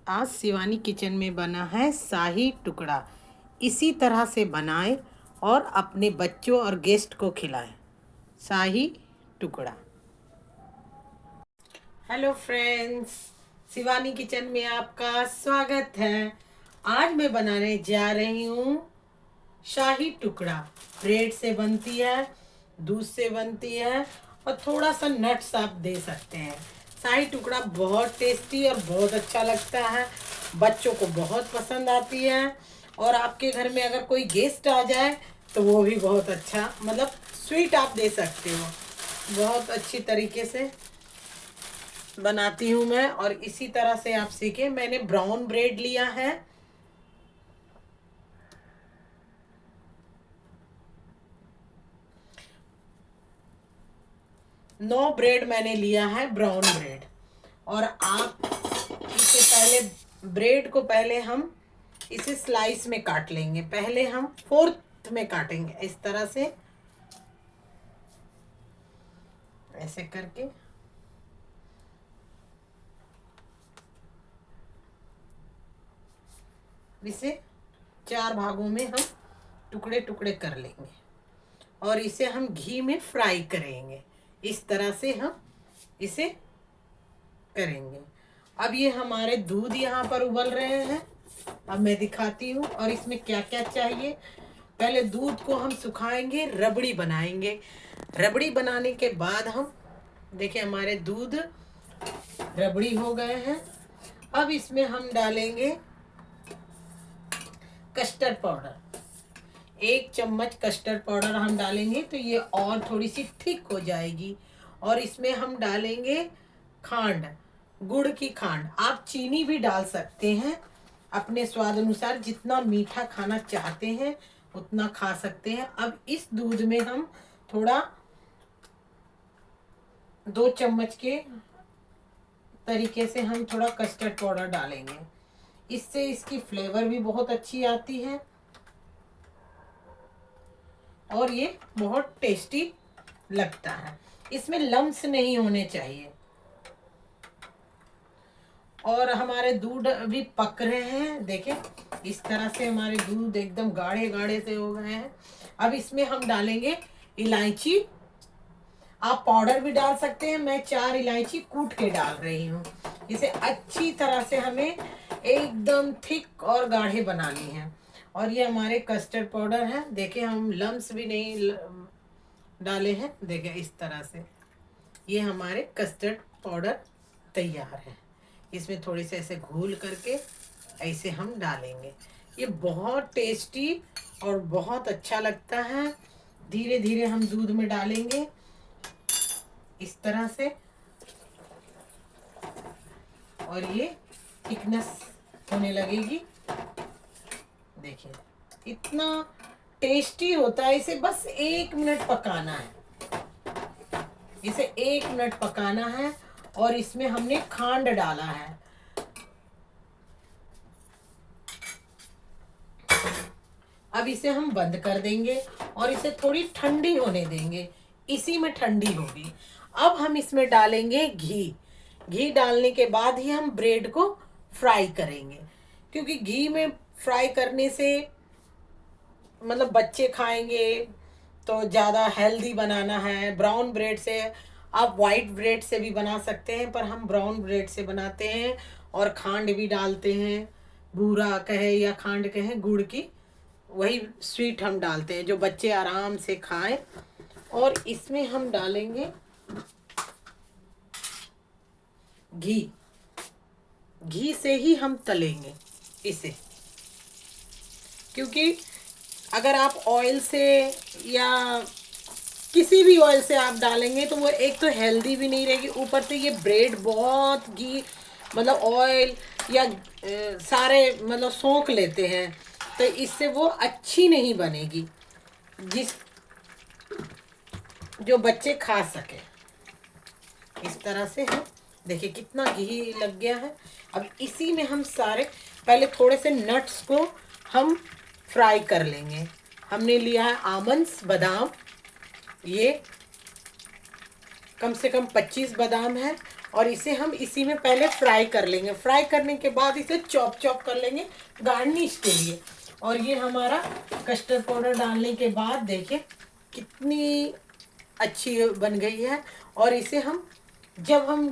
आज शिवानी किचन में बना है शाही टुकड़ा। इसी तरह से बनाएं और अपने बच्चों और गेस्ट को खिलाएं। शाही टुकड़ा। हेलो फ्रेंड्स, शिवानी किचन में आपका स्वागत है। आज मैं बनाने जा रही हूँ शाही टुकड़ा। ब्रेड से बनती है, दूध से बनती है और थोड़ा सा नट्स आप दे सकते हैं। शाही टुकड़ा बहुत टेस्टी और बहुत अच्छा लगता है, बच्चों को बहुत पसंद आती है। और आपके घर में अगर कोई गेस्ट आ जाए तो वो भी बहुत अच्छा, मतलब स्वीट आप दे सकते हो। बहुत अच्छी तरीके से बनाती हूँ मैं और इसी तरह से आप सीखें। मैंने ब्राउन ब्रेड लिया है, 9 ब्रेड मैंने लिया है, ब्राउन ब्रेड। और आप इसे पहले ब्रेड को पहले हम इसे स्लाइस में काट लेंगे। पहले हम फोर्थ में काटेंगे, इस तरह से ऐसे करके। इसे 4 भागों में हम टुकड़े टुकड़े कर लेंगे और इसे हम घी में फ्राई करेंगे। इस तरह से हम इसे करेंगे। अब ये हमारे दूध यहाँ पर उबल रहे हैं। अब मैं दिखाती हूँ और इसमें क्या क्या चाहिए। पहले दूध को हम सुखाएंगे, रबड़ी बनाएंगे। रबड़ी बनाने के बाद हम देखिए हमारे दूध रबड़ी हो गए हैं। अब इसमें हम डालेंगे कस्टर्ड पाउडर। 1 चम्मच कस्टर्ड पाउडर हम डालेंगे तो ये और थोड़ी सी थिक हो जाएगी। और इसमें हम डालेंगे खांड, गुड़ की खांड। आप चीनी भी डाल सकते हैं अपने स्वाद अनुसार, जितना मीठा खाना चाहते हैं उतना खा सकते हैं। अब इस दूध में हम थोड़ा 2 चम्मच के तरीके से हम थोड़ा कस्टर्ड पाउडर डालेंगे। इससे इसकी फ्लेवर भी बहुत अच्छी आती है और ये बहुत टेस्टी लगता है। इसमें लम्स नहीं होने चाहिए। और हमारे दूध भी पक रहे हैं, देखें इस तरह से हमारे दूध एकदम गाढ़े गाढ़े से हो गए हैं। अब इसमें हम डालेंगे इलायची। आप पाउडर भी डाल सकते हैं, मैं 4 इलायची कूट के डाल रही हूँ। इसे अच्छी तरह से हमें एकदम थिक और गाढ़े बनानी है। और ये हमारे कस्टर्ड पाउडर है, देखें हम लम्स भी नहीं डाले हैं। देखें इस तरह से ये हमारे कस्टर्ड पाउडर तैयार है। इसमें थोड़ी से ऐसे घोल करके ऐसे हम डालेंगे। ये बहुत टेस्टी और बहुत अच्छा लगता है। धीरे धीरे हम दूध में डालेंगे इस तरह से और ये थिकनेस होने लगेगी। देखिए इतना टेस्टी होता है। इसे बस 1 मिनट पकाना है। इसे 1 मिनट पकाना है और इसमें हमने खांड डाला है। अब इसे हम बंद कर देंगे और इसे थोड़ी ठंडी होने देंगे। इसी में ठंडी होगी। अब हम इसमें डालेंगे घी। घी डालने के बाद ही हम ब्रेड को फ्राई करेंगे, क्योंकि घी में फ्राई करने से मतलब बच्चे खाएंगे तो ज़्यादा हेल्दी बनाना है। ब्राउन ब्रेड से आप वाइट ब्रेड से भी बना सकते हैं, पर हम ब्राउन ब्रेड से बनाते हैं और खांड भी डालते हैं। बूरा कहे या खांड कहे, गुड़ की वही स्वीट हम डालते हैं जो बच्चे आराम से खाएं। और इसमें हम डालेंगे घी। घी से ही हम तलेंगे इसे, क्योंकि अगर आप ऑयल से या किसी भी ऑयल से आप डालेंगे तो वो एक तो हेल्दी भी नहीं रहेगी, ऊपर से ये ब्रेड बहुत घी मतलब ऑयल या सारे मतलब सोख लेते हैं, तो इससे वो अच्छी नहीं बनेगी जिस जो बच्चे खा सके। इस तरह से हम देखिए कितना घी लग गया है। अब इसी में हम सारे पहले थोड़े से नट्स को हम फ्राई कर लेंगे। हमने लिया है आमंड्स, बादाम। ये कम से कम 25 बादाम है और इसे हम इसी में पहले फ्राई कर लेंगे। फ्राई करने के बाद इसे चॉप चॉप कर लेंगे गार्निश के लिए। और ये हमारा कस्टर्ड पाउडर डालने के बाद देखिए कितनी अच्छी बन गई है। और इसे हम जब हम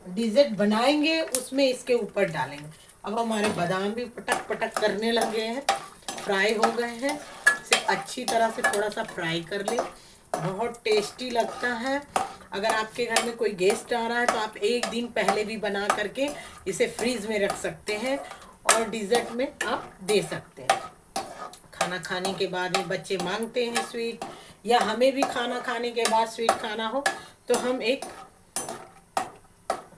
डिज़र्ट बनाएंगे उसमें इसके ऊपर डालेंगे। अब हमारे बादाम भी पटक पटक करने लगे हैं, फ्राई हो गए हैं। इसे अच्छी तरह से थोड़ा सा फ्राई कर लें, बहुत टेस्टी लगता है। अगर आपके घर में कोई गेस्ट आ रहा है तो आप एक दिन पहले भी बना करके इसे फ्रीज में रख सकते हैं और डिज़र्ट में आप दे सकते हैं। खाना खाने के बाद में बच्चे मांगते हैं स्वीट, या हमें भी खाना खाने के बाद स्वीट खाना हो तो हम एक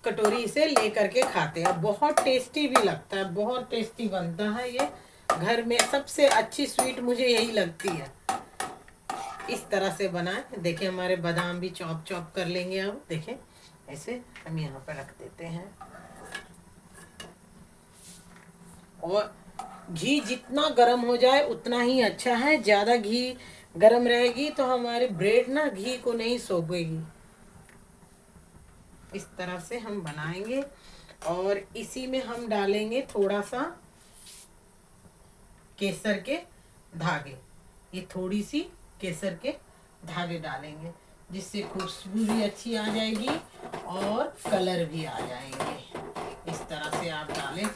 कटोरी इसे ले करके खाते हैं। बहुत टेस्टी भी लगता है, बहुत टेस्टी बनता है। ये घर में सबसे अच्छी स्वीट मुझे यही लगती है। इस तरह से बनाए। देखिए हमारे बादाम भी चॉप चॉप कर लेंगे। अब देखें ऐसे हम यहाँ पर रख देते हैं। और घी जितना गर्म हो जाए उतना ही अच्छा है। ज़्यादा घी गर्म रहेगी तो हमारे ब्रेड ना घी को नहीं सोखेगी। इस तरह से हम बनाएंगे और इसी में हम डालेंगे थोड़ा सा केसर के धागे। ये थोड़ी सी केसर के धागे डालेंगे जिससे खुशबू भी अच्छी आ जाएगी और कलर भी आ जाएंगे। इस तरह से आप डालें,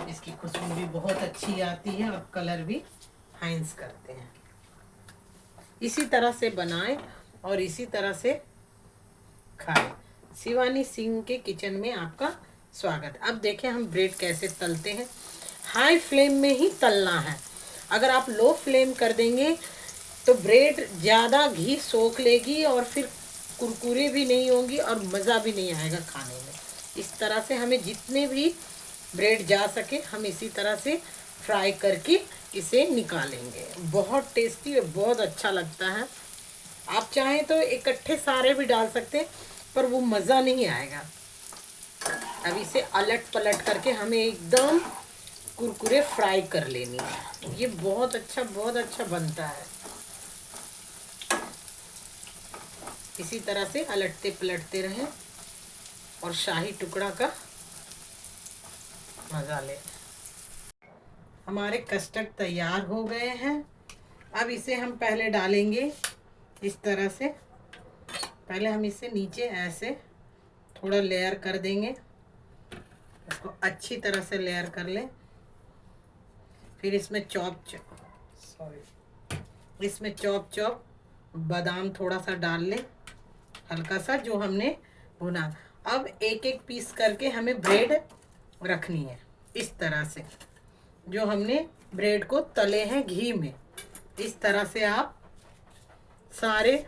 इसकी खुशबू भी बहुत अच्छी आती है और कलर भी हाइंस करते हैं। इसी तरह से बनाएं और इसी तरह से खाएं। शिवानी सिंह के किचन में आपका स्वागत। अब देखें हम ब्रेड कैसे तलते हैं। हाई फ्लेम में ही तलना है। अगर आप लो फ्लेम कर देंगे तो ब्रेड ज़्यादा घी सोख लेगी और फिर कुरकुरे भी नहीं होंगी और मज़ा भी नहीं आएगा खाने में। इस तरह से हमें जितने भी ब्रेड जा सके हम इसी तरह से फ्राई करके इसे निकालेंगे। बहुत टेस्टी और बहुत अच्छा लगता है। आप चाहें तो इकट्ठे सारे भी डाल सकते हैं पर वो मज़ा नहीं आएगा। अब इसे अलट पलट करके हमें एकदम कुरकुरे फ्राई कर लेनी है। ये बहुत अच्छा बनता है। इसी तरह से अलटते पलटते रहें और शाही टुकड़ा का मज़ा लें। हमारे कस्टर्ड तैयार हो गए हैं। अब इसे हम पहले डालेंगे इस तरह से। पहले हम इसे नीचे ऐसे थोड़ा लेयर कर देंगे, इसको अच्छी तरह से लेयर कर लें। फिर इसमें चॉप चॉप बादाम थोड़ा सा डाल लें, हल्का सा, जो हमने भुना। अब एक एक पीस करके हमें ब्रेड रखनी है इस तरह से, जो हमने ब्रेड को तले हैं घी में। इस तरह से आप सारे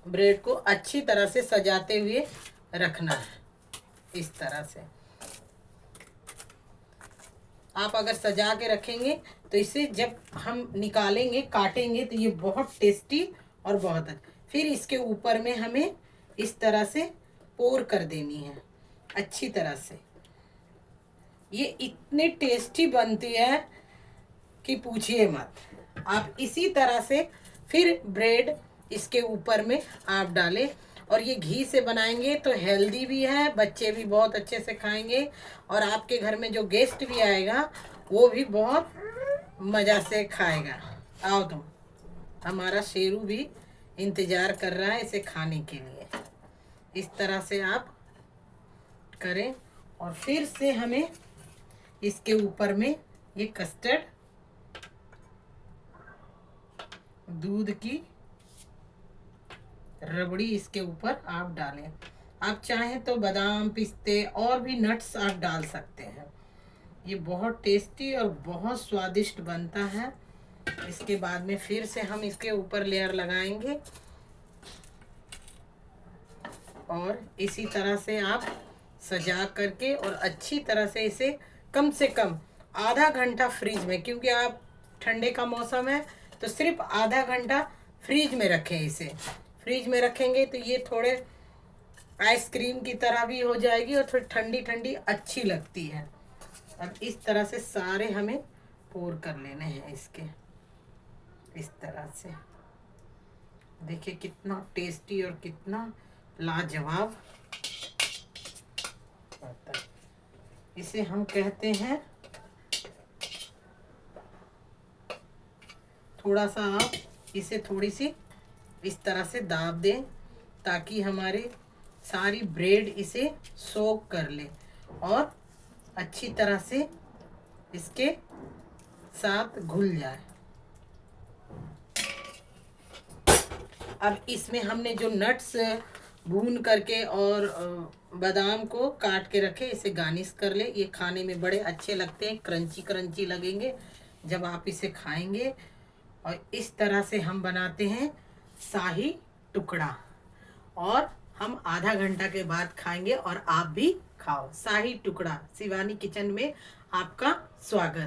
ब्रेड को अच्छी तरह से सजाते हुए रखना है। इस तरह से आप अगर सजा के रखेंगे तो इसे जब हम निकालेंगे काटेंगे तो ये बहुत टेस्टी और बहुत अच्छा। फिर इसके ऊपर में हमें इस तरह से पोर कर देनी है अच्छी तरह से। ये इतनी टेस्टी बनती है कि पूछिए मत। आप इसी तरह से फिर ब्रेड इसके ऊपर में आप डालें। और ये घी से बनाएंगे तो हेल्दी भी है, बच्चे भी बहुत अच्छे से खाएंगे और आपके घर में जो गेस्ट भी आएगा वो भी बहुत मज़ा से खाएगा। आओ तुम, हमारा शेरू भी इंतज़ार कर रहा है इसे खाने के लिए। इस तरह से आप करें और फिर से हमें इसके ऊपर में ये कस्टर्ड दूध की रबड़ी इसके ऊपर आप डालें। आप चाहें तो बादाम, पिस्ते और भी नट्स आप डाल सकते हैं। ये बहुत टेस्टी और बहुत स्वादिष्ट बनता है। इसके बाद में फिर से हम इसके ऊपर लेयर लगाएंगे और इसी तरह से आप सजा करके और अच्छी तरह से इसे कम से कम आधा घंटा फ्रीज में, क्योंकि आप ठंडे का मौसम है तो सिर्फ आधा घंटा फ्रीज में रखें। इसे फ्रीज में रखेंगे तो ये थोड़े आइसक्रीम की तरह भी हो जाएगी और थोड़ी ठंडी ठंडी अच्छी लगती है। अब इस तरह से सारे हमें पोर कर लेने हैं इसके। इस तरह से देखिए कितना टेस्टी और कितना लाजवाब इसे हम कहते हैं, थोड़ा सा आप इसे थोड़ी सी इस तरह से दाब दें ताकि हमारे सारी ब्रेड इसे सोक कर ले और अच्छी तरह से इसके साथ घुल जाए। अब इसमें हमने जो नट्स भून करके और बादाम को काट के रखे, इसे गार्निश कर ले। ये खाने में बड़े अच्छे लगते हैं, क्रंची क्रंची लगेंगे जब आप इसे खाएंगे। और इस तरह से हम बनाते हैं शाही टुकड़ा, और हम आधा घंटा के बाद खाएंगे और आप भी खाओ। शाही टुकड़ा शिवानी किचन में आपका स्वागत।